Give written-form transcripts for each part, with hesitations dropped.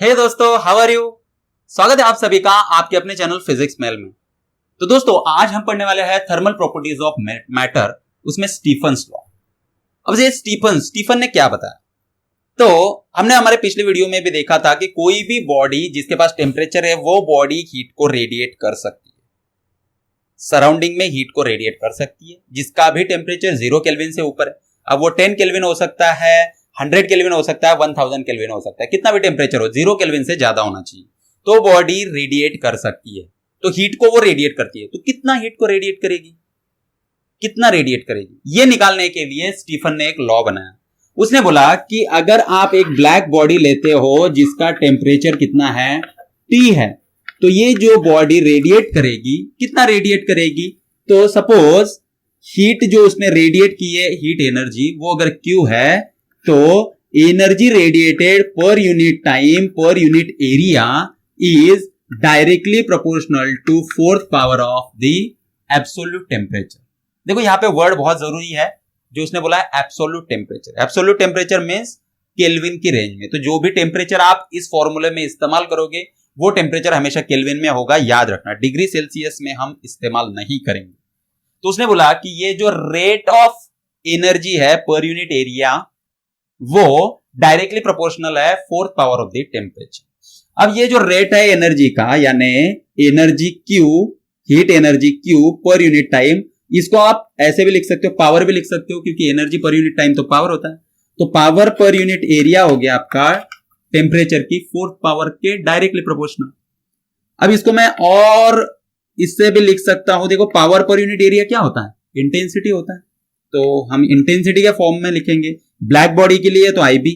हे दोस्तों, how are you. स्वागत है आप सभी का आपके अपने चैनल फिजिक्स मेल में। तो दोस्तों, आज हम पढ़ने वाले हैं थर्मल प्रॉपर्टीज ऑफ मैटर, उसमें स्टीफन्स लॉ। अब ये स्टीफन ने क्या बताया, तो हमने हमारे पिछले वीडियो में भी देखा था कि कोई भी बॉडी जिसके पास टेम्परेचर है वो बॉडी हीट को रेडिएट कर सकती है, सराउंडिंग में हीट को रेडिएट कर सकती है, जिसका भी टेम्परेचर 0 केल्विन से ऊपर है। अब वो 10 केल्विन हो सकता है, 100 केल्विन हो सकता है, 1000 केल्विन हो सकता है, कितना भी टेम्परेचर हो, 0 केल्विन से ज्यादा होना चाहिए, तो बॉडी रेडिएट कर सकती है। तो हीट को वो रेडिएट करती है, तो कितना हीट को रेडिएट करेगी, कितना रेडिएट करेगी, ये निकालने के लिए स्टीफन ने एक लॉ बनाया। उसने बोला कि अगर आप एक ब्लैक बॉडी लेते हो जिसका टेम्परेचर कितना है, T है, तो ये जो बॉडी रेडिएट करेगी, कितना रेडिएट करेगी, तो सपोज हीट जो उसने रेडिएट की है, हीट एनर्जी, वो अगर Q है, तो energy radiated per unit time per unit area is directly proportional to 4th power of the absolute temperature. देखो यहां पे वर्ड बहुत जरूरी है जो उसने बोला है, absolute temperature. Absolute temperature means kelvin की रेंज में, तो जो भी टेम्परेचर आप इस फॉर्मूले में इस्तेमाल करोगे वो टेम्परेचर हमेशा केल्विन में होगा, याद रखना। डिग्री सेल्सियस में हम इस्तेमाल नहीं करेंगे। तो उसने बोला कि ये जो रेट ऑफ एनर्जी है पर यूनिट एरिया, वो डायरेक्टली प्रोपोर्शनल है 4th power of the temperature. अब ये जो रेट है एनर्जी का, यानी energy Q, heat energy Q पर यूनिट टाइम, इसको आप ऐसे भी लिख सकते हो, पावर भी लिख सकते हो, क्योंकि एनर्जी पर यूनिट टाइम तो पावर होता है। तो पावर पर यूनिट एरिया हो गया आपका टेम्परेचर की 4th पावर के डायरेक्टली प्रोपोर्शनल। अब इसको मैं और इससे भी लिख सकता हूं, देखो पावर पर यूनिट एरिया क्या होता है, इंटेंसिटी होता है, तो हम इंटेंसिटी के फॉर्म में लिखेंगे। ब्लैक बॉडी के लिए तो IB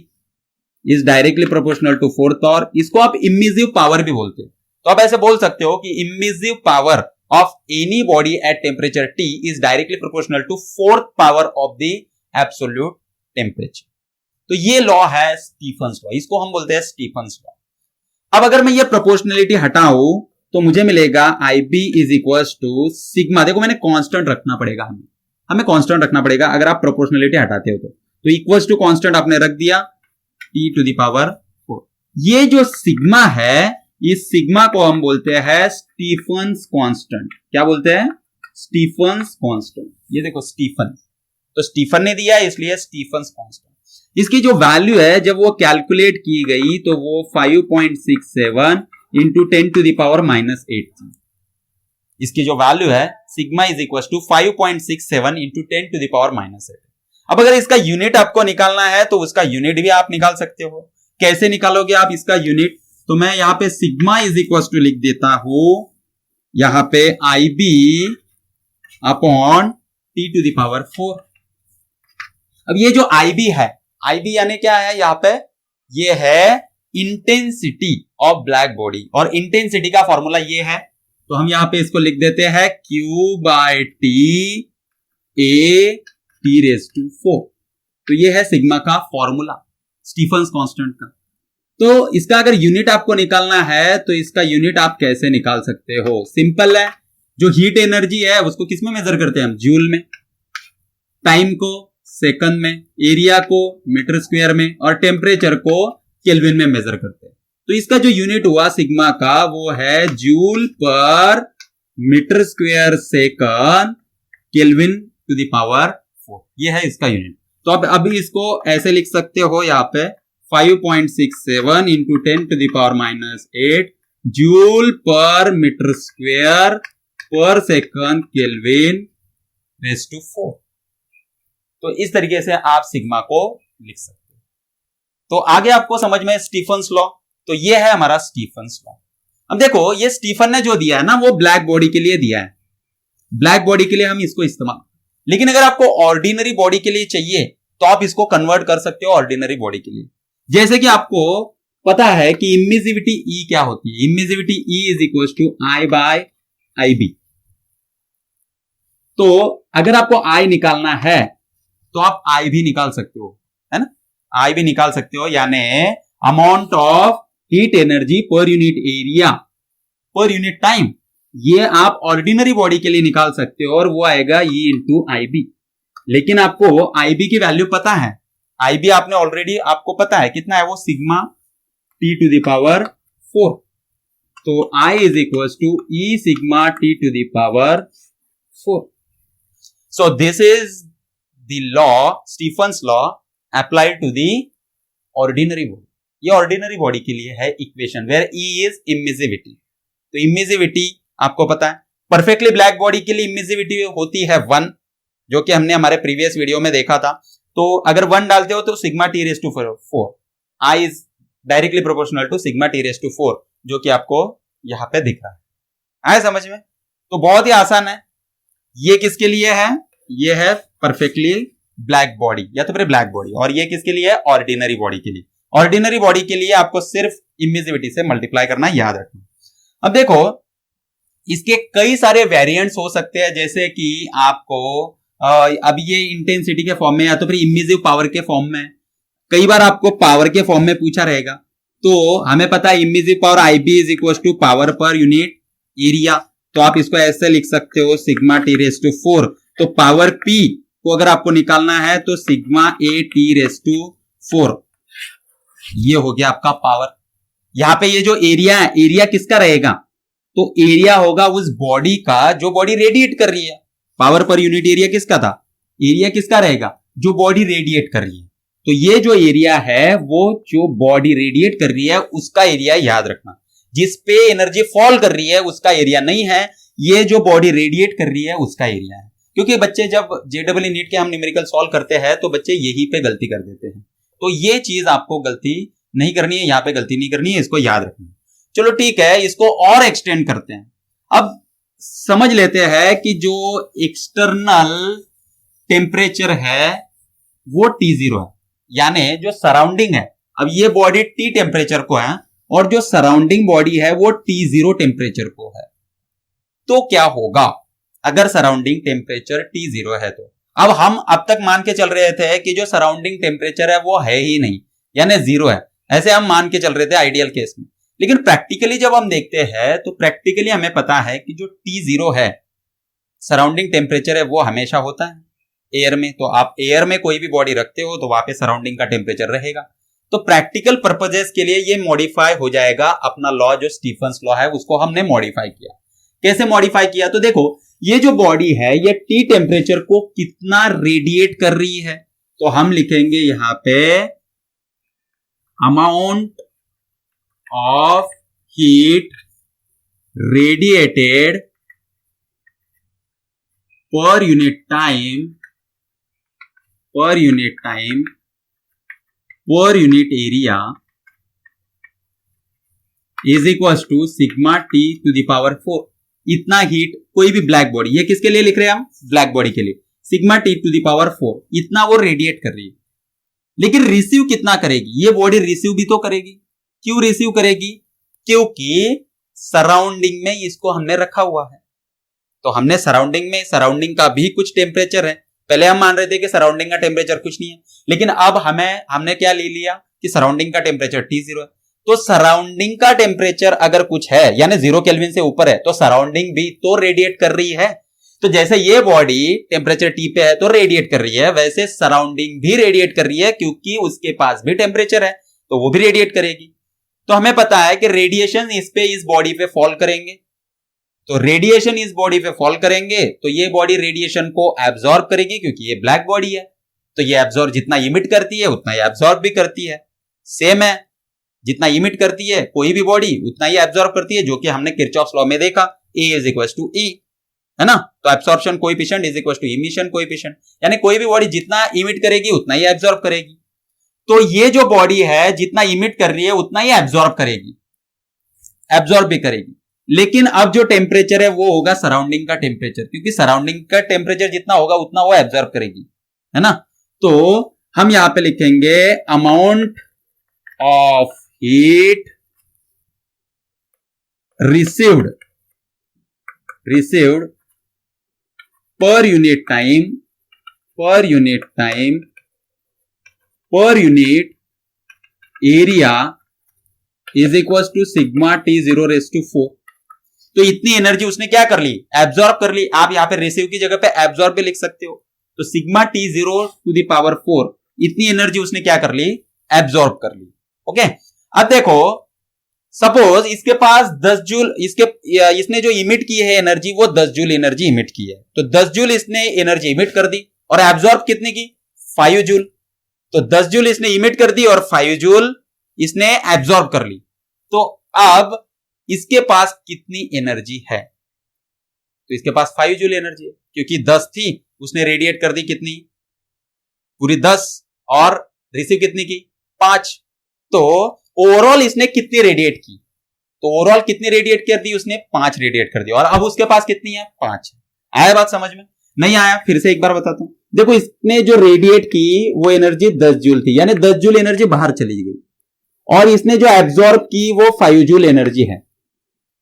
is directly proportional to 4th, और इसको आप इमिसिव पावर भी बोलते हो। तो आप ऐसे बोल सकते हो कि emissive power of any body at temperature T is directly proportional to 4th power of the absolute temperature. तो ये लॉ है स्टीफन्स लॉ, इसको हम बोलते हैं स्टीफन्स लॉ। अब अगर मैं ये प्रोपोर्शनलिटी हटाऊं तो मुझे मिलेगा IB is equal to sigma. देखो मैंने कांस्टेंट रखना पड़ेगा, हमें कांस्टेंट रखना पड़ेगा अगर आप प्रोपोर्शनलिटी हटाते हो तो इक्वल्स टू कांस्टेंट आपने रख दिया T टू द पावर 4। ये जो सिग्मा है, इस सिग्मा को हम बोलते हैं स्टीफन्स कांस्टेंट। क्या बोलते हैं, स्टीफन्स कांस्टेंट। ये देखो स्टीफन, तो स्टीफन ने दिया इसलिए स्टीफन्स कांस्टेंट। इसकी जो वैल्यू है जब वो कैलकुलेट की गई तो वो 5.67 इंटू 10 टू द पावर -8 थी। इसकी जो वैल्यू है sigma is equal to 5.67 into 10 to the power -8। अब अगर इसका यूनिट आपको निकालना है तो उसका यूनिट भी आप निकाल सकते हो। कैसे निकालोगे आप इसका यूनिट, तो मैं यहां पे सिग्मा इज इक्वल टू लिख देता हूं, यहां पे IB upon T to the power 4। अब ये जो IB है, IB यानी क्या है, यहां पे ये है इंटेंसिटी ऑफ ब्लैक बॉडी, और इंटेंसिटी का फॉर्मूला ये है, तो हम यहां पे इसको लिख देते हैं Q/T A T⁴। तो ये है सिग्मा का फॉर्मूला स्टीफन्स कांस्टेंट का। तो इसका अगर यूनिट आपको निकालना है तो इसका यूनिट आप कैसे निकाल सकते हो, सिंपल है। जो हीट एनर्जी है उसको किस में मेजर करते हैं हम, जूल में, टाइम को सेकंड में, एरिया को मीटर स्क्वायर में, और टेम्परेचर को केल्विन में मेजर करते हैं। तो इसका जो यूनिट हुआ सिग्मा का वो है joule per metre square second kelvin to the power 4। ये है इसका यूनिट। तो अब अभी इसको ऐसे लिख सकते हो, यहाँ पे 5.67 into 10 to the power -8 joule per metre square per second kelvin raise to 4। तो इस तरीके से आप सिग्मा को लिख सकते हो। तो आगे आपको समझ में स्टीफन्स लॉ, तो ये है हमारा स्टीफन्स लॉ। अब देखो ये स्टीफन ने जो दिया है ना, वो ब्लैक बॉडी के लिए दिया है, ब्लैक बॉडी के लिए हम इसको इस्तेमाल, लेकिन अगर आपको ऑर्डिनरी बॉडी के लिए चाहिए तो आप इसको कन्वर्ट कर सकते हो ऑर्डिनरी बॉडी के लिए। जैसे कि आपको पता है कि इमिसिविटी E क्या होती है, emissivity E is equal to I/IB। तो अगर आपको I निकालना है तो आप I भी निकाल सकते हो, है ना, I भी निकाल सकते हो, यानी amount of heat energy per unit area पर यूनिट टाइम, ये आप ऑर्डिनरी बॉडी के लिए निकाल सकते हो, और वो आएगा E इंटू IB। लेकिन आपको IB की वैल्यू पता है, IB आपने ऑलरेडी, आपको पता है कितना है वो, sigma t to the power 4। तो I is equal to e sigma t to the power 4। So this is the law, Stefan's law applied to the ordinary body. ये ऑर्डिनरी बॉडी के लिए है equation where E is emissivity. तो emissivity आपको पता है, perfectly black body के लिए इमिसिविटी होती है 1, जो कि हमने हमारे प्रीवियस वीडियो में देखा था। तो अगर 1 डालते हो तो sigma t raise to 4, I is directly proportional to sigma t raise to 4, जो कि आपको यहां पे दिख रहा है। आए समझ में? तो बहुत ही आसान है। ये किसके लिए है? ये है परफेक्टली ब्लैक बॉडी या तो फिर ब्लैक बॉडी, और ये किसके लिए है? ऑर्डिनरी बॉडी के लिए। ऑर्डिनरी बॉडी के लिए आपको सिर्फ इमिसिविटी से मल्टीप्लाई करना याद रखना। अब देखो, इसके कई सारे वेरिएंट्स हो सकते हैं, जैसे कि आपको अब ये इंटेंसिटी के फॉर्म में या तो फिर इमिसिव पावर के फॉर्म में, कई बार आपको पावर के फॉर्म में पूछा रहेगा। तो हमें पता है emissive power IB is equal to power per unit area, तो आप इसको ऐसे लिख सकते हो सिग्मा टी रेस टू 4। तो पावर P को अगर आपको निकालना है तो sigma A t raise to 4, ये हो गया आपका पावर। यहां पे ये जो एरिया है, एरिया किसका रहेगा? तो एरिया होगा उस बॉडी का जो बॉडी रेडिएट कर रही है। पावर पर यूनिट एरिया किसका था? एरिया किसका रहेगा? जो बॉडी रेडिएट कर रही है। तो ये जो एरिया है वो जो बॉडी रेडिएट कर रही है उसका एरिया याद रखना। जिस पे एनर्जी फॉल कर रही है उसका एरिया नहीं है, ये जो बॉडी रेडिएट कर रही है उसका एरिया है। क्योंकि बच्चे जब JEE नीट के हम न्यूमेरिकल सॉल्व करते हैं तो बच्चे यही पे गलती कर देते हैं। तो ये चीज आपको गलती नहीं करनी है, यहां पे गलती नहीं करनी है, इसको याद रखना। चलो ठीक है, इसको और एक्सटेंड करते हैं। अब समझ लेते हैं कि जो एक्सटर्नल टेम्परेचर है वो T0 है, यानी जो सराउंडिंग है। अब ये बॉडी T टेम्परेचर को है और जो सराउंडिंग बॉडी है वो T0 टेम्परेचर को है। तो क्या होगा अगर सराउंडिंग टेम्परेचर T0 है? तो अब हम अब तक मान के चल रहे थे कि जो सराउंडिंग टेम्परेचर है वो है ही नहीं, यानी 0 है, ऐसे हम मान के चल रहे थे आइडियल केस में। लेकिन प्रैक्टिकली जब हम देखते हैं तो प्रैक्टिकली हमें पता है कि जो T0 है, सराउंडिंग टेम्परेचर है, वो हमेशा होता है एयर में। तो आप एयर में कोई भी बॉडी रखते हो तो वहां पे सराउंडिंग का टेम्परेचर रहेगा। तो प्रैक्टिकल पर्पजेस के लिए ये मॉडिफाई हो जाएगा। अपना लॉ जो स्टीफन्स लॉ है उसको हमने मॉडिफाई किया। कैसे मॉडिफाई किया? तो देखो, ये जो बॉडी है ये T टेम्परेचर को कितना रेडिएट कर रही है, तो हम लिखेंगे यहां पे amount of heat radiated per unit time per unit area is equal to sigma t to the power 4। इतना हीट कोई भी ब्लैक बॉडी, ये किसके लिए लिख रहे हैं हम? ब्लैक बॉडी के लिए। Sigma t to the power 4 इतना वो रेडिएट कर रही है। लेकिन रिसीव कितना करेगी? ये बॉडी रिसीव भी तो करेगी। क्यों रिसीव करेगी? क्योंकि सराउंडिंग में इसको हमने रखा हुआ है। तो हमने सराउंडिंग का भी कुछ टेम्परेचर है। पहले हम मान रहे थे कि सराउंडिंग का टेम्परेचर कुछ नहीं है, लेकिन अब हमने क्या ले लिया कि सराउंडिंग का टेम्परेचर T0 है। तो सराउंडिंग का टेम्परेचर अगर कुछ है यानी 0 केल्विन से ऊपर है तो सराउंडिंग भी तो रेडिएट कर रही है। तो जैसे ये बॉडी टेम्परेचर T पे है तो रेडिएट कर रही है, वैसे सराउंडिंग भी रेडिएट कर रही है, क्योंकि उसके पास भी टेम्परेचर है तो वो भी रेडिएट करेगी। तो हमें पता है कि रेडिएशन इस बॉडी पे फॉल करेंगे। तो रेडिएशन इस बॉडी पे फॉल करेंगे तो ये बॉडी रेडिएशन को एब्जॉर्ब करेगी, क्योंकि ये ब्लैक बॉडी है। तो ये एब्जॉर्ब जितना इमिट करती है उतना ही एब्जॉर्ब भी करती है। सेम है, जितना इमिट करती है कोई भी बॉडी उतना ही एब्जॉर्ब करती है, जो कि हमने किरचॉफ्स लॉ में देखा, A is equal to E, है ना। तो absorption coefficient is equal to emission coefficient, यानी कोई भी बॉडी जितना इमिट करेगी उतना ही एब्जॉर्ब करेगी। तो ये जो बॉडी है जितना इमिट कर रही है उतना ही एब्जॉर्ब करेगी, एब्जॉर्ब भी करेगी। लेकिन अब जो टेम्परेचर है वो होगा सराउंडिंग का टेम्परेचर, क्योंकि सराउंडिंग का टेम्परेचर जितना होगा उतना वो एब्जॉर्ब करेगी, है ना। तो हम यहां पे लिखेंगे amount of heat received per unit time per unit area is equal to sigma T0 raise to 4। तो इतनी एनर्जी उसने क्या कर ली? एब्जॉर्ब कर ली। आप यहां पे रिसीव की जगह पे एब्जॉर्ब भी लिख सकते हो। तो sigma T0 to the power 4 इतनी एनर्जी उसने क्या कर ली? एब्जॉर्ब कर ली। ओके, अब देखो, सपोज इसके पास 10 जूल, इसने जो इमिट की है एनर्जी वो 10 जूल एनर्जी इमिट की है, तो 10 जूल इसने एनर्जी इमिट कर दी और एब्जॉर्ब कितनी की 5 जूल। तो 10 जूल इसने इमिट कर दी और 5 जूल इसने एब्जॉर्ब कर ली। तो अब इसके पास कितनी एनर्जी है? तो इसके पास 5 जूल एनर्जी है, क्योंकि 10 थी उसने रेडिएट कर दी कितनी, पूरी 10, और रिसीव कितनी की 5। तो ओवरऑल इसने कितनी रेडिएट की? तो ओवरऑल कितनी रेडिएट कर दी उसने? 5 रेडिएट कर दी, और अब उसके पास कितनी है? 5। आया बात समझ में? नहीं आया? फिर से एक बार बताता हूं। देखो, इसने जो रेडिएट की वो एनर्जी 10 जूल थी, यानी 10 जूल एनर्जी बाहर चली गई, और इसने जो एब्जॉर्ब की वो 5 जूल एनर्जी है।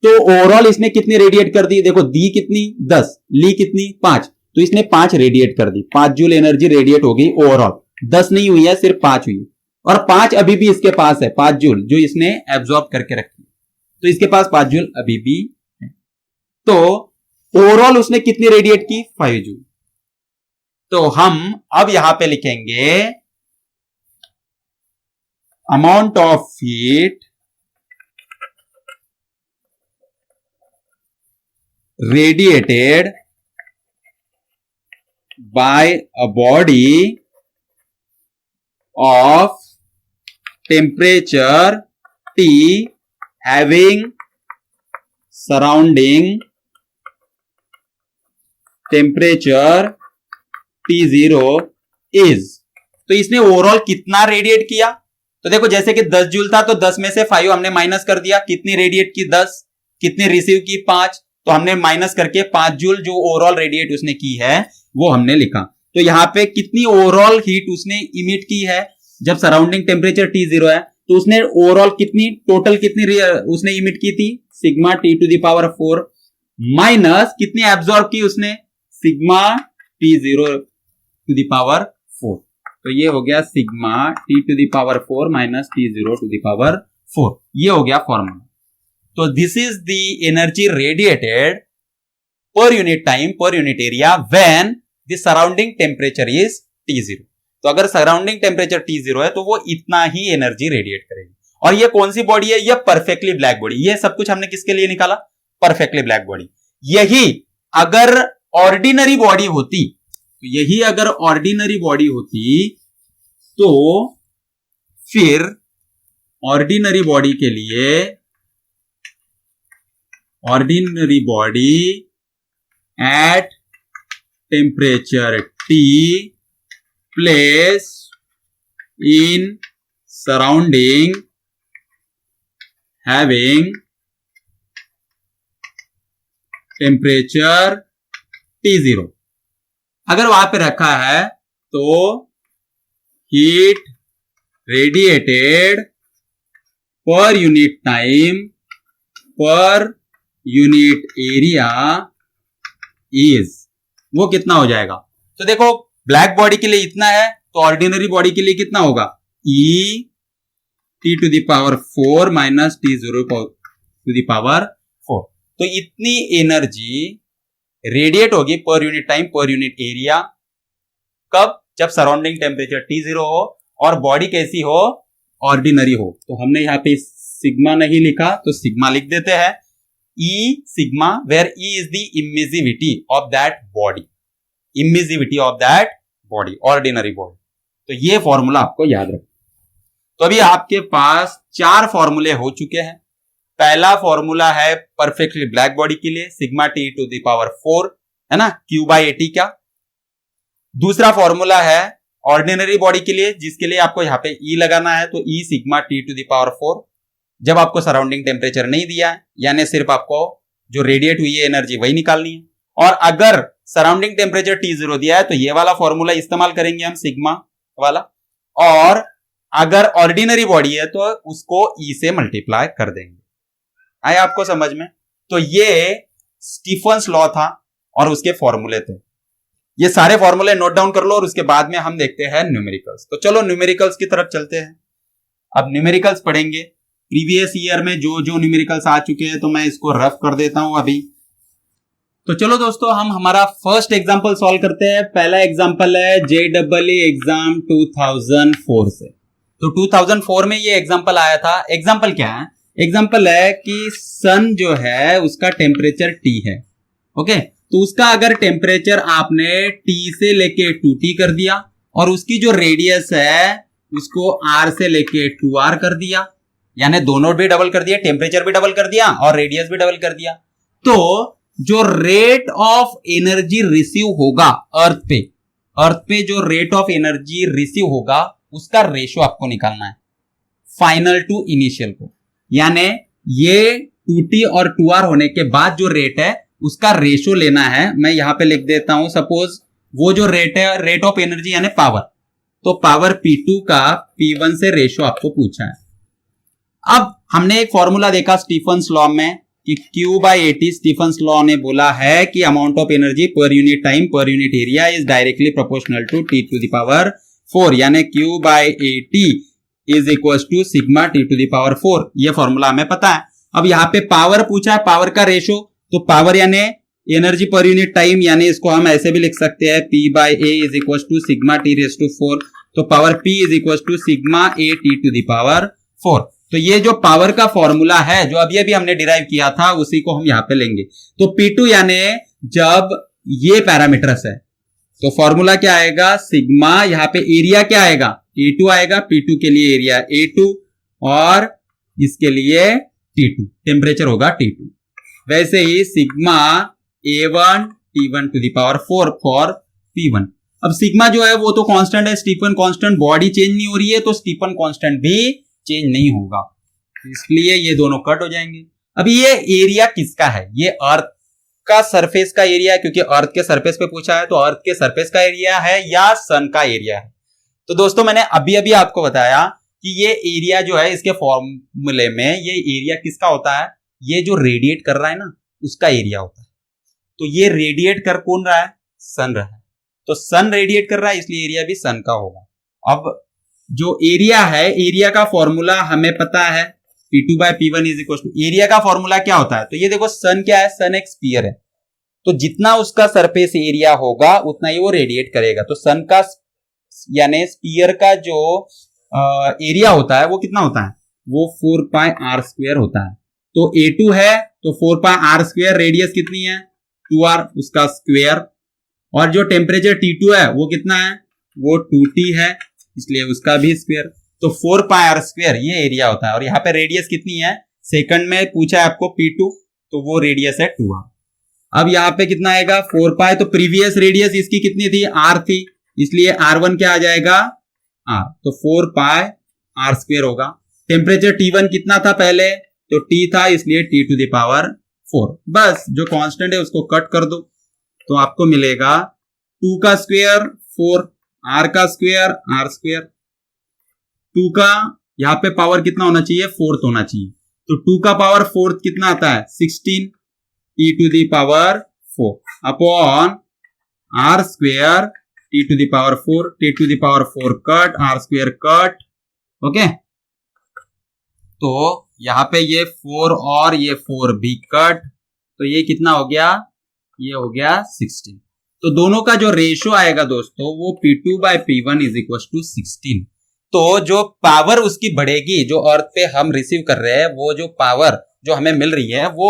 तो ओवरऑल इसने कितनी रेडिएट कर दी? देखो, दी कितनी 10, ली कितनी 5, तो इसने 5 रेडिएट कर दी, 5 जूल एनर्जी रेडिएट हो गई ओवरऑल। 10 नहीं हुई है, सिर्फ 5 हुई, और 5 अभी भी इसके पास है, 5 जूल जो इसने एब्जॉर्ब करके रखी, तो इसके पास 5 जूल अभी भी है। तो ओवरऑल उसने कितनी रेडिएट की? 5 जूल। तो हम अब यहां पे लिखेंगे amount of heat radiated by a body of temperature T having surrounding temperature T0 is। तो इसने ओवरऑल कितना रेडिएट किया? तो देखो, जैसे कि 10 जूल था तो 10 में से 5 हमने माइनस कर दिया, कितनी रेडिएट की 10, कितनी रिसीव की 5, तो हमने माइनस करके 5 जूल जो ओवरऑल रेडिएट उसने की है वो हमने लिखा। तो यहां पे कितनी ओवरऑल हीट उसने इमिट की है जब सराउंडिंग टेम्परेचर T0 है, तो उसने ओवरऑल कितनी, टोटल कितनी उसने इमिट की थी? Sigma T to the power 4 minus कितनी एब्जॉर्ब की उसने? Sigma T0 to the power 4। तो ये हो गया sigma T to the power 4 minus T0 to the power 4, ये हो गया फॉर्मूला। तो this is the energy radiated per unit time per unit area when the surrounding temperature is T0। तो अगर सराउंडिंग टेम्परेचर T0 है तो वो इतना ही एनर्जी रेडिएट करेगी। और ये कौन सी बॉडी है? ये परफेक्टली ब्लैक बॉडी। ये सब कुछ हमने किसके लिए निकाला? Perfectly black body. यही अगर ऑर्डिनरी बॉडी होती, यही अगर ऑर्डिनरी बॉडी होती तो फिर ऑर्डिनरी बॉडी के लिए, ordinary body at temperature T place in surrounding having temperature T0, अगर वहां पे रखा है तो heat radiated per unit time per unit area is, वो कितना हो जाएगा? तो देखो, ब्लैक बॉडी के लिए इतना है, तो ऑर्डिनरी बॉडी के लिए कितना होगा? E T to the power 4 minus T0 to the power 4। तो इतनी एनर्जी रेडिएट होगी per unit time per unit area, कब? जब सराउंडिंग टेम्परेचर T0 हो और बॉडी कैसी हो? ऑर्डिनरी हो। तो हमने यहां पे सिग्मा नहीं लिखा तो सिग्मा लिख देते हैं, E sigma, where E is the immiscibility of that body, immiscibility of that body, ordinary body। तो ये फॉर्मूला आपको याद रखना। तो अभी आपके पास 4 फॉर्मूले हो चुके हैं। पहला फॉर्मूला है परफेक्टली ब्लैक बॉडी के लिए, sigma T to the power 4 है ना, Q/AT का। दूसरा फॉर्मूला है ऑर्डिनरी बॉडी के लिए, जिसके लिए आपको यहाँ पे E लगाना है, तो E sigma T to the power 4 जब आपको सराउंडिंग टेम्परेचर नहीं दिया है, यानी सिर्फ आपको जो रेडिएट हुई है एनर्जी वही निकालनी है। और अगर सराउंडिंग टेम्परेचर T0 दिया है तो ये वाला फॉर्मूला इस्तेमाल करेंगे हम, सिग्मा वाला। और अगर ऑर्डिनरी बॉडी है तो उसको E से मल्टीप्लाई कर देंगे। आया आपको समझ में? तो ये स्टीफन्स लॉ था और उसके फॉर्मूले थे। ये सारे फॉर्मूले नोट डाउन कर लो और उसके बाद में हम देखते हैं न्यूमेरिकल्स। तो चलो न्यूमेरिकल्स की तरफ चलते हैं। अब न्यूमेरिकल्स पढ़ेंगे। प्रीवियस ईयर में जो जो न्यूमेरिकल्स आ चुके हैं तो मैं इसको रफ कर देता हूं अभी। तो चलो दोस्तों, हम हमारा फर्स्ट एग्जांपल सॉल्व करते हैं। पहला एग्जांपल है JEE एग्जाम 2004 से। तो 2004 में ये एग्जांपल आया था। एग्जांपल क्या है? एग्जांपल है कि सन जो है उसका टेम्परेचर T है। ओके, तो उसका अगर टेम्परेचर आपने T से लेके 2T कर दिया और उसकी जो रेडियस है उसको R से लेके 2R कर दिया, यानी दोनों भी डबल कर दिया, टेम्परेचर भी डबल कर दिया और रेडियस भी डबल कर दिया, तो जो रेट ऑफ एनर्जी रिसीव होगा अर्थ पे जो रेट ऑफ एनर्जी रिसीव होगा उसका रेशो आपको निकालना है फाइनल टू इनिशियल को, यानी ये 2T और 2R होने के बाद जो रेट है उसका रेशो लेना है। मैं यहां पे लिख देता हूं, सपोज वो जो रेट है रेट ऑफ एनर्जी यानी पावर, तो पावर P2 का P1 से रेशो आपको पूछा है। अब हमने एक फॉर्मूला देखा स्टीफन्स लॉ में कि Q/AT, स्टीफन्स लॉ ने बोला है कि amount of energy per unit time per unit area is directly proportional to T to the power 4, यानी Q/AT is equal to sigma T to the power 4। ये formula हमें पता है। अब यहाँ पे पावर पूछा है, पावर का रेशो, तो पावर यानी एनर्जी पर यूनिट टाइम, यानी इसको हम ऐसे भी लिख सकते हैं P/A is equal to sigma T raise to 4, तो power P is equal to sigma A T to the power 4। तो ये जो पावर का फॉर्मूला है जो अभी हमने डिराइव किया था उसी को हम यहां पे लेंगे। तो P2 यानी जब ये पैरामीटर्स है तो फॉर्मूला क्या आएगा, सिग्मा, यहां पे एरिया क्या आएगा, A2 आएगा, P2 के लिए एरिया A2 और इसके लिए T2, टेम्परेचर होगा T2। वैसे ही sigma A1 T1 to the power 4 for P1। अब सिग्मा जो है वो तो कांस्टेंट है, स्टीफन कांस्टेंट, बॉडी चेंज नहीं हो रही है तो स्टीफन कांस्टेंट भी चेंज नहीं होगा, इसलिए ये दोनों कट हो जाएंगे। अब ये एरिया किसका है, ये अर्थ का सरफेस का एरिया है, क्योंकि अर्थ के सरफेस पे पूछा है, तो अर्थ के सरफेस का एरिया है या सन का एरिया है। तो दोस्तों मैंने अभी आपको बताया कि ये एरिया जो है इसके फॉर्मूले में ये एरिया किसका होता है, ये जो रेडिएट कर रहा है ना उसका एरिया होता है। तो ये रेडिएट कर कौन रहा है, सन रहा है, तो सन रेडिएट कर रहा है इसलिए एरिया भी सन का होगा। अब जो एरिया है, एरिया का फॉर्मूला हमें पता है P2/P1 is equal to, area का फॉर्मूला क्या होता है, तो ये देखो सन क्या है, सन एक स्फीयर है, तो जितना उसका सरफेस एरिया होगा उतना ही वो रेडिएट करेगा। तो सन का यानी स्फीयर का जो एरिया होता है वो कितना होता है, वो 4πr² होता है। तो A2 है तो 4πr², रेडियस कितनी है 2r, उसका स्क्वायर, और जो टेम्परेचर T2 है वो कितना है, वो 2T है, इसलिए उसका भी स्क्वायर, तो 4πr² ये एरिया होता है। और यहाँ पे रेडियस कितनी है, सेकंड में पूछा है आपको P2, तो वो रेडियस है 2r। अब यहाँ पे कितना आएगा 4π, तो प्रीवियस रेडियस इसकी कितनी थी, r थी, इसलिए r1 क्या आ जाएगा r, तो 4πr² होगा। टेम्परेचर T1 कितना था पहले, तो T था, इसलिए T टू द पावर 4। बस जो कांस्टेंट है उसको कट कर दो तो आपको मिलेगा 2 का स्क्वायर 4, R का स्क्वायर R², 2 का यहां पे पावर कितना होना चाहिए, 4th होना चाहिए, तो 2 का पावर 4th कितना आता है 16 T to the power 4 upon R² T to the power 4, T to the power 4 cut, R² cut, okay. तो यहां पे ये 4 और ये 4 भी कट, तो ये कितना हो गया, ये हो गया 16। तो दोनों का जो रेशो आएगा दोस्तों वो P2/P1 इज इक्वल टू 16। तो जो पावर उसकी बढ़ेगी, जो अर्थ पे हम रिसीव कर रहे हैं, वो जो पावर जो हमें मिल रही है वो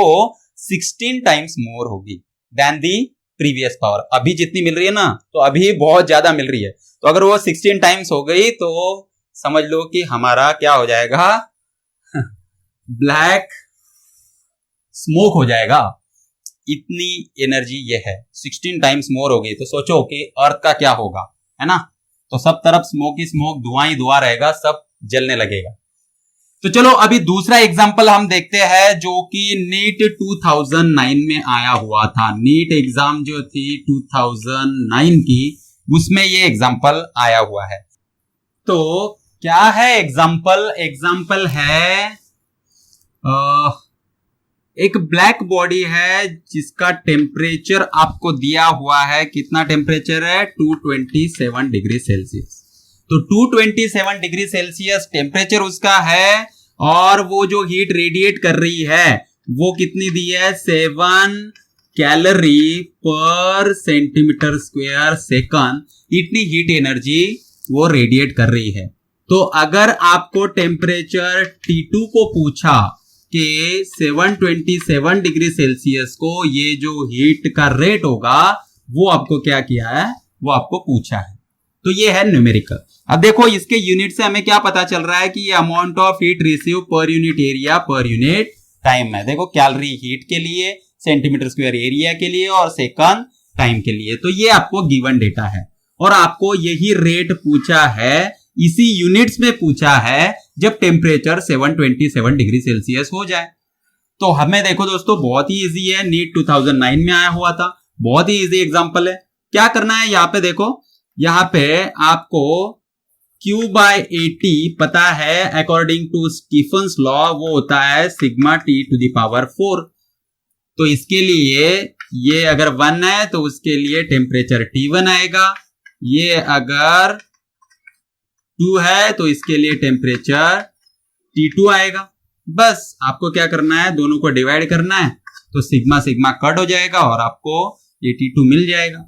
16 टाइम्स मोर होगी देन दी प्रीवियस पावर। अभी जितनी मिल रही है ना, तो अभी बहुत ज्यादा मिल रही है, तो अगर वो 16 टाइम्स हो गई तो समझ लो कि हमारा क्या हो जाएगा, ब्लैक स्मोक हो जाएगा। इतनी एनर्जी ये है, 16 टाइम्स मोर हो गई, तो सोचो कि अर्थ का क्या होगा, है ना। तो सब तरफ स्मोक ही स्मोक, धुआं ही धुआं रहेगा, सब जलने लगेगा। तो चलो अभी दूसरा एग्जांपल हम देखते हैं जो कि नीट 2009 में आया हुआ था। नीट एग्जाम जो थी 2009 की, उसमें ये एग्जांपल आया हुआ है। तो क्या है एग्जांपल, एग्जांपल है एक ब्लैक बॉडी है जिसका टेम्परेचर आपको दिया हुआ है, कितना टेम्परेचर है 227 डिग्री सेल्सियस। तो 227 डिग्री सेल्सियस टेम्परेचर उसका है, और वो जो हीट रेडिएट कर रही है वो कितनी दी है, 7 कैलोरी पर सेंटीमीटर स्क्वायर सेकंड। इतनी हीट एनर्जी वो रेडिएट कर रही है। तो अगर आपको टेम्परेचर T2 को पूछा कि 727 डिग्री सेल्सियस को ये जो हीट का रेट होगा, वो आपको क्या किया है, वो आपको पूछा है। तो ये है न्यूमेरिकल। अब देखो इसके यूनिट से हमें क्या पता चल रहा है कि ये अमाउंट ऑफ हीट रिसीव पर यूनिट एरिया पर यूनिट टाइम है। देखो कैलोरी हीट के लिए, सेंटीमीटर स्क्वायर एरिया के लिए और सेकंड टाइम के लिए। तो ये आपको गिवन डेटा है और आपको यही रेट पूछा है, इसी यूनिट्स में पूछा है जब टेम्परेचर 727 डिग्री सेल्सियस हो जाए। तो हमें देखो दोस्तों बहुत ही इजी है, नीट 2009 में आया हुआ था, बहुत ही इजी एग्जांपल है। क्या करना है, यहाँ पे देखो, यहाँ पे आपको Q/AT पता है अकॉर्डिंग टू स्टीफन्स लॉ, वो होता है सिग्मा T⁴। तो इसके लिए ये अगर 1 है तो उसके लिए टेम्परेचर T1 आएगा, ये अगर 2 है तो इसके लिए टेम्परेचर T2 आएगा। बस आपको क्या करना है, दोनों को डिवाइड करना है, तो सिग्मा सिग्मा कट हो जाएगा और आपको ये T2 मिल जाएगा।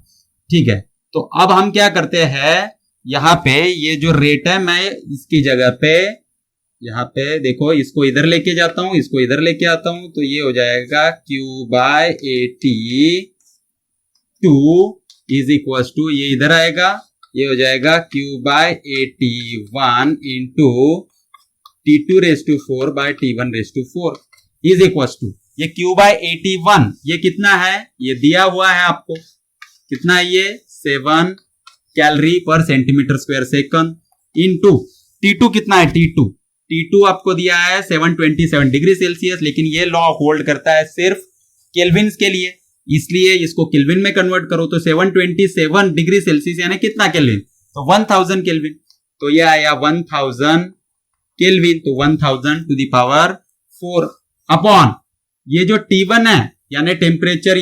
ठीक है, तो अब हम क्या करते हैं, यहाँ पे ये जो रेट है मैं इसकी जगह पे, यहाँ पे देखो इसको इधर लेके जाता हूं, इसको इधर लेके आता हूं, तो ये हो जाएगा Q/AT 2 इज इक्वल टू, ये इधर आएगा, ये हो जाएगा Q/AT 1 into T2⁴/T1⁴ is equal to, ये Q/AT 1 ये कितना है, ये दिया हुआ है आपको, कितना है ये 7 कैलोरी पर centimetre square second, into T2 कितना है, T2 आपको दिया है 727 डिग्री सेल्सियस, लेकिन ये लॉ होल्ड करता है सिर्फ केल्विन के लिए, इसलिए इसको केल्विन में कन्वर्ट करो तो 727 डिग्री सेल्सियस यानी कितना केल्विन, तो 1000 केल्विन। तो ये आया 1000 केल्विन, तो 1000⁴ अपॉन ये जो T1 है यानी टेम्परेचर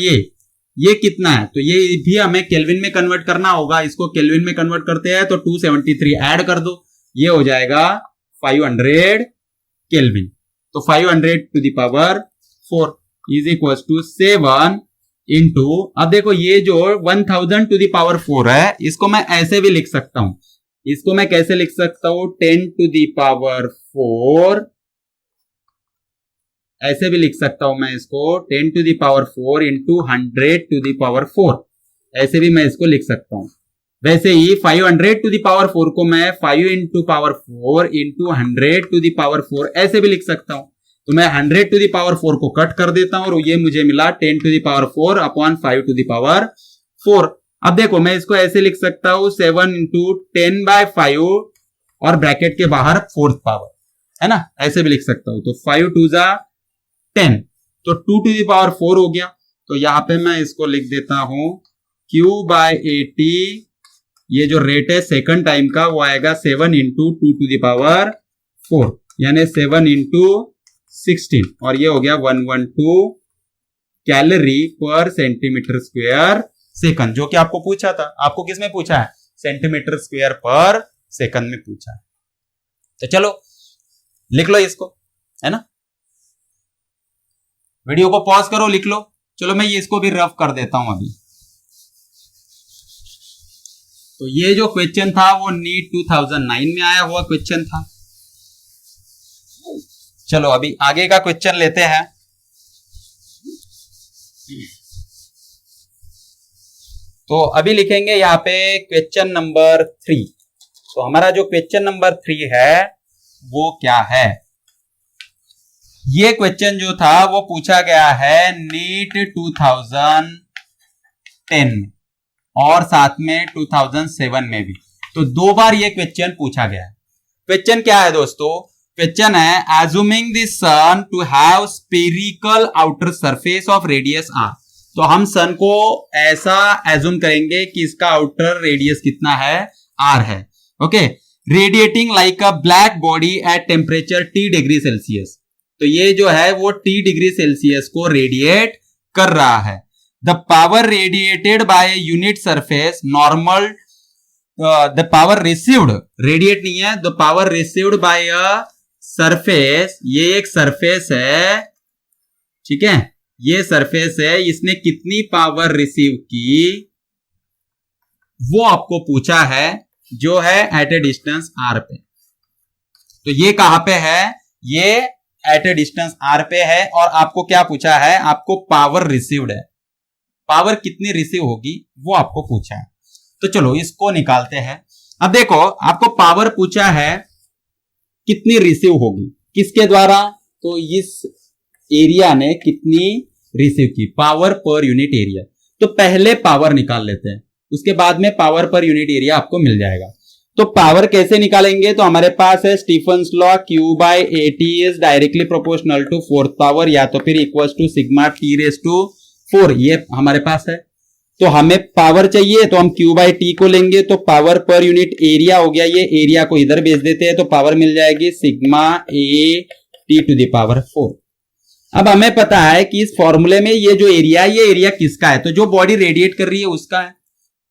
ये कितना है, तो ये भी हमें केल्विन में कन्वर्ट करना होगा। इसको केल्विन में कन्वर्ट करते हैं तो 273 ऐड कर दो, ये हो जाएगा 500 केल्विन। तो 500⁴ इज इक्वल टू 7 इंटू, अब देखो ये जो 1000⁴ है, इसको मैं ऐसे भी लिख सकता हूं, इसको मैं कैसे लिख सकता हूं, 10⁴ ऐसे भी लिख सकता हूं मैं इसको, 10⁴ इंटू 100⁴, ऐसे भी मैं इसको लिख सकता हूं। वैसे ही 500⁴ को मैं 5 इंटू पावर 4 इंटू 100⁴ ऐसे भी लिख सकता हूं। तो मैं 100⁴ को कट कर देता हूं और ये मुझे मिला 10⁴ अपॉन 5⁴। अब देखो मैं इसको ऐसे लिख सकता हूं 7 इंटू 10/5 और ब्रैकेट के बाहर 4th पावर, है ना, ऐसे भी लिख सकता हूं। तो 5 2 जा 10, तो 2⁴ हो गया। तो यहां पे मैं इसको लिख देता हूं Q/AT, ये जो रेट है सेकंड टाइम का वो आएगा 7 इंटू 2⁴ यानी 7 इंटू 16 और ये हो गया 112 कैलोरी पर सेंटीमीटर स्क्वायर सेकंड, जो कि आपको पूछा था। आपको किस में पूछा है, सेंटीमीटर स्क्वायर पर सेकंड में पूछा है। तो चलो लिख लो इसको, है ना, वीडियो को पॉज करो, लिख लो। चलो मैं ये इसको भी रफ कर देता हूं अभी। तो ये जो क्वेश्चन था वो नीट 2009 में आया हुआ क्वेश्चन था। चलो अभी आगे का क्वेश्चन लेते हैं। तो अभी लिखेंगे यहाँ पे क्वेश्चन नंबर 3। तो हमारा जो क्वेश्चन नंबर 3 है वो क्या है, ये क्वेश्चन जो था वो पूछा गया है नीट 2010 में और साथ में 2007 में भी। तो 2 बार ये क्वेश्चन पूछा गया है। क्वेश्चन क्या है दोस्तों, क्वेश्चन है assuming the sun to have spherical outer surface of radius r। तो हम सन को ऐसा एज्यूम करेंगे कि इसका आउटर रेडियस कितना है, r है। Okay, radiating like a black body at temperature T degree Celsius. तो ये जो है वो T डिग्री सेल्सियस को रेडिएट कर रहा है। The power radiated by unit surface normal, the power received, radiate नहीं है, the power received by a surface, ये एक सरफेस है, ठीक है, ये सरफेस है, इसने कितनी पावर रिसीव की वो आपको पूछा है, जो है एट ए डिस्टेंस r पे। तो ये कहां पे है, ये एट ए डिस्टेंस r पे है, और आपको क्या पूछा है, आपको पावर रिसीव्ड है, पावर कितनी रिसीव होगी वो आपको पूछा है। तो चलो इसको निकालते हैं। अब देखो आपको पावर पूछा है कितनी रिसीव होगी, किसके द्वारा, तो इस एरिया ने कितनी रिसीव की, पावर पर यूनिट एरिया। तो पहले पावर निकाल लेते हैं, उसके बाद में पावर पर यूनिट एरिया आपको मिल जाएगा। तो पावर कैसे निकालेंगे, तो हमारे पास है Stefan's law, Q by AT is directly proportional to fourth power, या तो फिर इक्वल टू सिग्मा T⁴, ये हमारे पास है। तो हमें पावर चाहिए तो हम Q बाय T को लेंगे, तो पावर पर यूनिट एरिया हो गया, ये एरिया को इधर भेज देते हैं, तो पावर मिल जाएगी सिग्मा AT⁴। अब हमें पता है कि इस फॉर्मूले में ये जो एरिया है, ये एरिया किसका है, तो जो बॉडी रेडिएट कर रही है उसका है।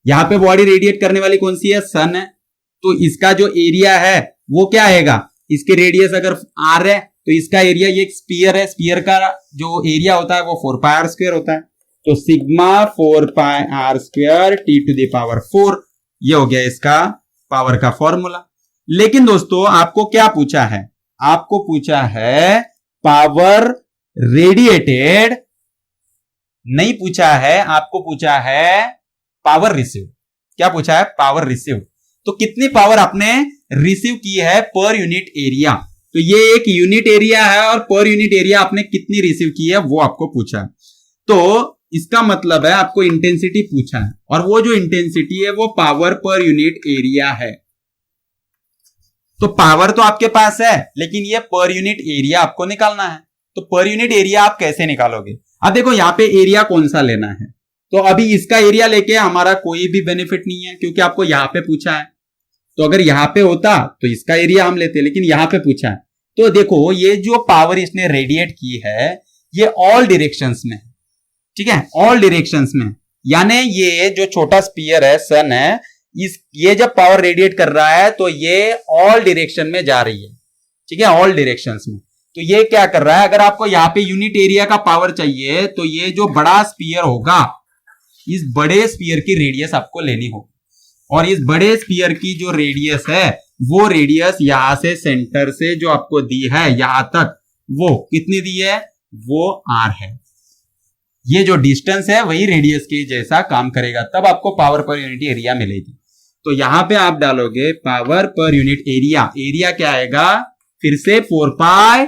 यहां पे बॉडी रेडिएट करने वाली कौन सी है, सन है, तो इसका जो एरिया है वो क्या आएगा, इसके रेडियस अगर r है तो इसका एरिया, ये एक स्फीयर है, स्फीयर का जो एरिया होता है वो 4πr² होता है, तो सिग्मा 4πr² T⁴, ये हो गया इसका पावर का फॉर्मूला। लेकिन दोस्तों आपको क्या पूछा है, आपको पूछा है पावर रेडिएटेड, नहीं पूछा है, आपको पूछा है पावर रिसीव। क्या पूछा है, पावर रिसीव। तो कितनी पावर आपने रिसीव की है पर यूनिट एरिया, तो ये एक यूनिट एरिया है और पर यूनिट एरिया आपने कितनी रिसीव की है वो आपको पूछा है। तो इसका मतलब है आपको इंटेंसिटी पूछा है, और वो जो इंटेंसिटी है वो पावर पर यूनिट एरिया है। तो पावर तो आपके पास है, लेकिन ये पर यूनिट एरिया आपको निकालना है। तो पर यूनिट एरिया आप कैसे निकालोगे, अब देखो यहां पे एरिया कौन सा लेना है, तो अभी इसका एरिया लेके हमारा कोई भी बेनिफिट नहीं है, क्योंकि आपको यहां पे पूछा है। तो अगर यहां पे होता तो इसका एरिया हम लेते, लेकिन यहां पे पूछा है। तो देखो ये जो पावर इसने रेडिएट की है ये ऑल डायरेक्शंस में, ठीक है, ऑल डायरेक्शंस में, यानी ये जो छोटा स्फीयर है, सन है, ये जब पावर रेडिएट कर रहा है तो ये ऑल डायरेक्शन में जा रही है, ठीक है, ऑल डायरेक्शंस में। तो ये क्या कर रहा है, अगर आपको यहाँ पे यूनिट एरिया का पावर चाहिए तो ये जो बड़ा स्फीयर होगा, इस बड़े स्फीयर की रेडियस आपको लेनी होगी, और इस बड़े स्फीयर की जो रेडियस है वो रेडियस यहां से सेंटर से जो आपको दी है यहां तक, वो कितनी दी है, वो r है। ये जो डिस्टेंस है वही रेडियस के जैसा काम करेगा, तब आपको पावर पर यूनिट एरिया मिलेगी। तो यहां पे आप डालोगे power per unit area, area क्या आएगा, फिर से 4πr²,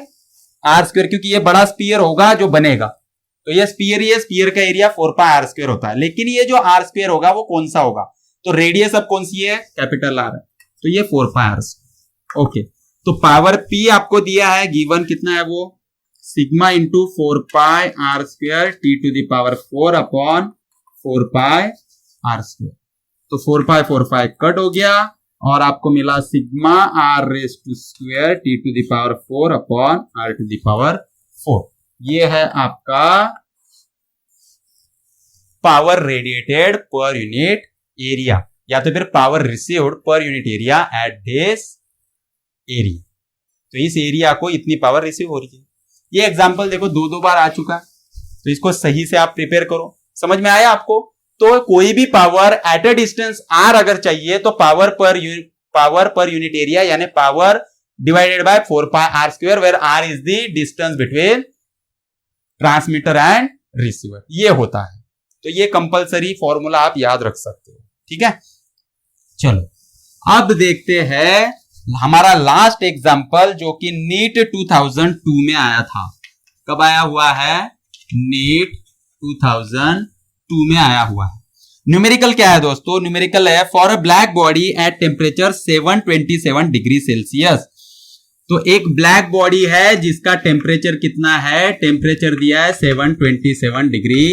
क्योंकि ये बड़ा स्फीयर होगा जो बनेगा, तो ये स्फीयर का एरिया 4πr² होता है, लेकिन ये जो r² होगा वो कौन सा होगा, तो रेडियस अब कौन सी है, कैपिटल R है, तो ये 4πr²। ओके, तो पावर P आपको दिया है, गिवन कितना है वो, sigma into 4πr² T⁴ upon 4πr²। तो 4π कट हो गया और आपको मिला sigma r² T⁴ upon r⁴। ये है आपका power radiated per unit area, या तो फिर power received per unit area at this area. तो इस एरिया को इतनी पावर रिसीव हो रही है। ये एग्जांपल देखो दो बार आ चुका है, तो इसको सही से आप प्रिपेयर करो। समझ में आया आपको? तो कोई भी power at a distance r अगर चाहिए तो पावर पर यूनिट एरिया यानी power divided by 4πr², where r is the distance between transmitter and receiver, ये होता है। तो ये कंपलसरी फॉर्मूला आप याद रख सकते हो, ठीक है। चलो अब देखते हैं हमारा लास्ट एग्जांपल, जो कि नीट 2002 में आया था। कब आया हुआ है? नीट 2002 में आया हुआ है। न्यूमेरिकल क्या है दोस्तों? न्यूमेरिकल है for a black body at temperature 727 degree Celsius. तो एक ब्लैक बॉडी है जिसका टेम्परेचर कितना है? टेम्परेचर दिया है 727 डिग्री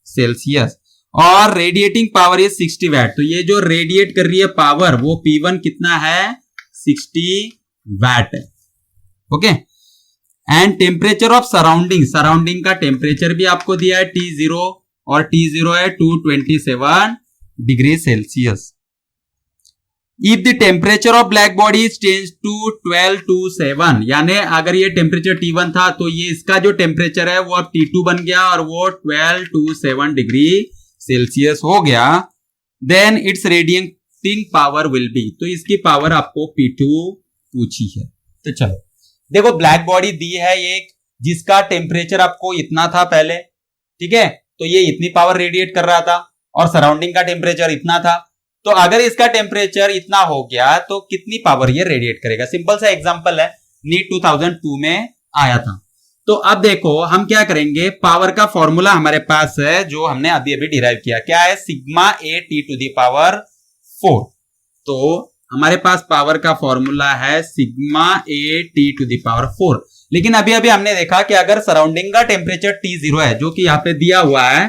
सेल्सियस, और रेडिएटिंग पावर इज 60 वैट। तो ये जो रेडिएट कर रही है पावर वो P1 कितना है? 60 वैट है। Okay, and temperature of surrounding का टेम्परेचर भी आपको दिया है T0, और T0 है 227 degree Celsius. If the temperature of black body is change to 12 to 7, यानी अगर ये टेम्परेचर T1 था तो ये इसका जो टेम्परेचर है वो अब T2 बन गया और वो 12 to 7 डिग्री सेल्सियस हो गया, then it's radiating power will be. तो इसकी पावर आपको P2 पूछी है। तो चलो देखो, ब्लैक बॉडी दी है एक, जिसका टेम्परेचर आपको इतना था पहले, ठीक है, तो ये इतनी पावर रेडिएट कर रहा था और सराउंडिंग का टेम्परेचर इतना था। तो अगर इसका टेम्परेचर इतना हो गया तो कितनी पावर ये रेडिएट करेगा? सिंपल सा एग्जांपल है, नीट 2002 में आया था। तो अब देखो हम क्या करेंगे, पावर का फॉर्मूला हमारे पास है जो हमने अभी अभी डिराइव किया, क्या है? Sigma A T to the power 4। तो हमारे पास पावर का फॉर्मूला है sigma A T to the power 4। लेकिन अभी अभी हमने देखा कि अगर सराउंडिंग का टेम्परेचर T0 है, जो कि यहाँ पे दिया हुआ है,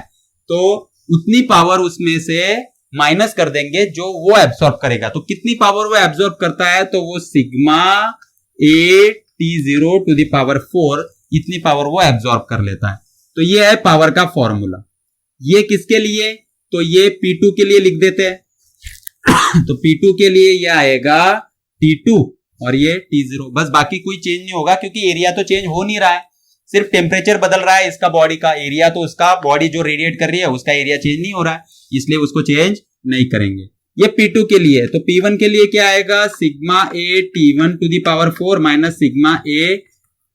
तो उतनी पावर उसमें से माइनस कर देंगे जो वो एब्सॉर्ब करेगा। तो कितनी पावर वो एब्सॉर्ब करता है? तो वो sigma A T0 to the power 4 इतनी पावर वो एब्सॉर्ब कर लेता है। तो ये है पावर का फॉर्मूला। ये किसके लिए? तो ये P2 के लिए लिख देते हैं। तो P2 के लिए ये आएगा T2 और ये T0, बस बाकी कोई चेंज नहीं होगा क्योंकि एरिया तो चेंज हो नहीं रहा है, सिर्फ टेम्परेचर बदल रहा है इसका बॉडी का। एरिया तो उसका बॉडी जो रेडिएट कर रही है उसका एरिया चेंज नहीं हो रहा है, इसलिए उसको चेंज नहीं करेंगे। ये P2 के लिए, तो P1 के लिए क्या आएगा? Sigma A T1 to the power 4 minus sigma A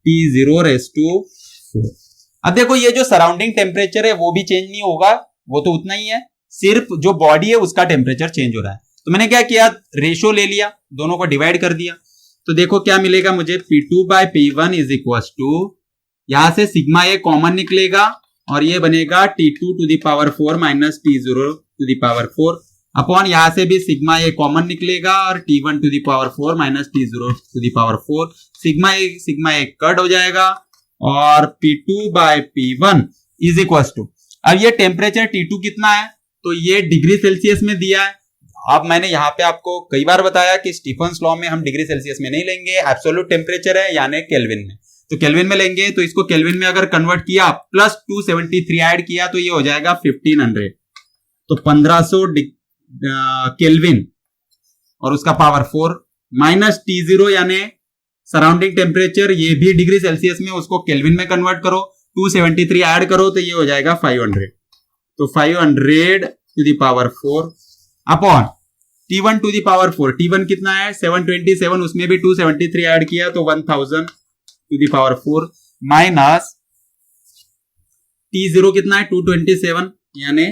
T0 raise to 4। अब देखो ये जो सराउंडिंग टेम्परेचर है वो भी चेंज नहीं होगा, वो तो उतना ही है, सिर्फ जो बॉडी है उसका टेम्परेचर चेंज हो रहा है। तो मैंने क्या किया, रेशो ले लिया, दोनों को डिवाइड कर दिया। तो देखो क्या मिलेगा मुझे, P2 bye P1 is equal to, यहां से सिग्मा ए कॉमन निकलेगा और ये बनेगा T2 to the power 4 minus T0 to the power 4 upon, यहां से भी सिग्मा ए कॉमन निकलेगा और T1 to the power 4 minus T0 to the power 4। Sigma A cut हो जाएगा और P2 bye P1 is equal to, अब ये टेम्परेचर T2 कितना है? तो ये डिग्री सेल्सियस में दिया है। अब मैंने यहाँ पे आपको कई बार बताया कि स्टीफन्स लॉ में हम डिग्री सेल्सियस में नहीं लेंगे, एब्सोल्यूट टेम्परेचर है यानी केल्विन में, तो केल्विन में लेंगे। तो इसको केल्विन में अगर कन्वर्ट किया प्लस 273 ऐड किया तो ये हो जाएगा 1500, तो 1500 केल्विन और उसका पावर 4 माइनस T0 यानी सराउंडिंग टेम्परेचर, ये भी डिग्री सेल्सियस में, उसको केल्विन में कन्वर्ट करो, 273 ऐड करो तो ये हो जाएगा 500, तो 500 to the power 4 upon T1 to the power 4। T1 कितना है? 727, उसमें भी 273 ऐड किया तो 1000 to the power 4 minus T0 कितना है? 227 यानी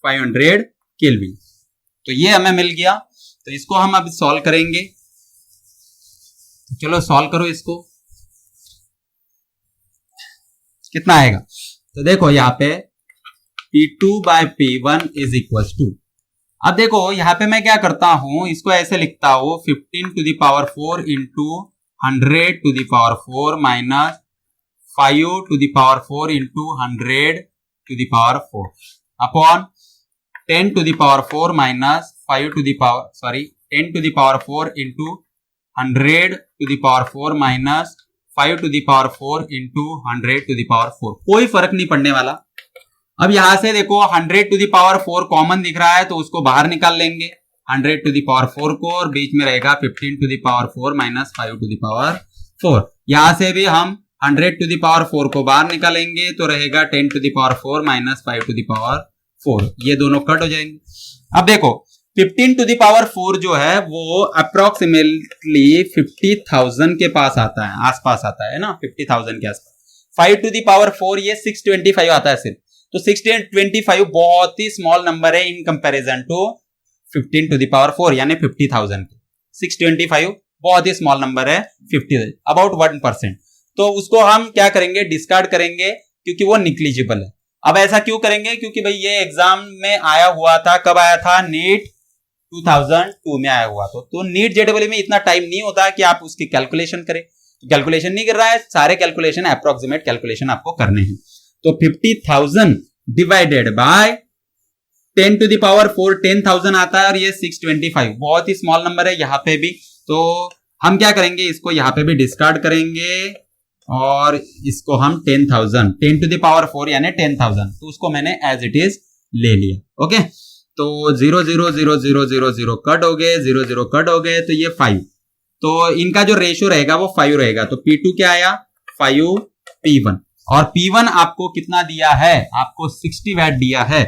500 केल्विन। तो ये हमें मिल गया। तो इसको हम अब सॉल्व करेंगे, तो चलो सॉल्व करो इसको, कितना आएगा? तो देखो यहाँ पे P2 bye P1 is equal to, अब देखो यहाँ पे मैं क्या करता हूं, इसको ऐसे लिखता हूं 15 to the power 4 into 100 to the power 4 minus 5 to the power 4 into 100 to the power 4 upon 10 to the power 4 minus 5 to the power 10 to the power 4 into 100 to the power 4 minus 5 to the power 4 into 100 to the power 4। कोई फर्क नहीं पड़ने वाला। अब यहां से देखो 100 to the power 4 common दिख रहा है तो उसको बाहर निकाल लेंगे 100 टू दी पावर 4 को, और बीच में रहेगा 15 to the power 4 minus 5 to the power 4। यहां से भी हम 100 टू दी पावर 4 को बाहर निकालेंगे तो रहेगा 10 to the power 4 minus 5 to the power 4, ये दोनों कट हो जाएंगे। अब देखो 15 टू दी पावर 4 जो है वो अप्रोक्सीमेटली 50,000 के पास आता है, आसपास आता है ना, 50,000 के आसपास। 5 टू दी पावर 4 ये 625 आता है सिर्फ, तो 625 बहुत ही स्मॉल नंबर है in comparison to 15 to the power 4 यानी 50,000 के। 625 बहुत ही स्मॉल नंबर है, 50 अबाउट 1%। तो उसको हम क्या करेंगे, डिस्कार्ड करेंगे क्योंकि वो निग्लिजिबल है। अब ऐसा क्यों करेंगे, क्योंकि भाई ये एग्जाम में आया हुआ था, कब आया था? नीट 2002 में आया हुआ था। तो नीट जेडबल में इतना टाइम नहीं होता कि आप उसकी कैलकुलेशन करें, कैलकुलेशन नहीं कर रहा है, सारे कैलकुलेशन अप्रोक्सीमेट कैलकुलेशन आपको करने हैं। तो 50,000 divided by 10 to the power 4 10,000 आता है और ये 625 बहुत ही स्मॉल नंबर है यहाँ पे भी। तो हम क्या करेंगे, इसको यहाँ पे भी डिस्कार्ड करेंगे और इसको हम 10,000 10 टू द पावर 4 यानी 10,000, तो उसको मैंने एज इट इज ले लिया। ओके, तो 0 0 0 0 0 0 कट हो गए, 0 0 कट हो गए, तो ये 5, तो इनका जो रेशियो रहेगा वो 5 रहेगा। तो P2 क्या आया? 5 P1, और P1 आपको कितना दिया है? आपको 60 वैट दिया है।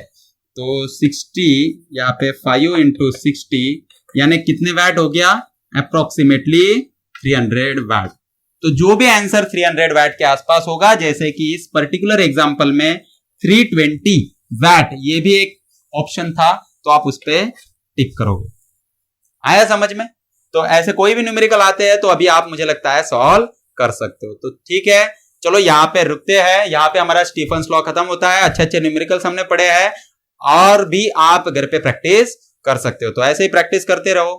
तो 60 यहाँ पे 5 इंटू 60 यानी कितने वैट हो गया? Approximately 300 watt. तो जो भी आंसर 300 वैट के आसपास होगा, जैसे कि इस पर्टिकुलर एग्जांपल में 320 वैट, ये भी एक ऑप्शन था, तो आप उस पर टिक करोगे। आया समझ में? तो ऐसे कोई भी न्यूमेरिकल आते हैं तो अभी आप मुझे लगता है सॉल्व कर सकते हो। तो ठीक है, चलो यहाँ पे रुकते हैं। यहाँ पे हमारा स्टीफन्स लॉ खत्म होता है। अच्छे अच्छे न्यूमेरिकल्स हमने पढ़े हैं और भी आप घर पे प्रैक्टिस कर सकते हो। तो ऐसे ही प्रैक्टिस करते रहो।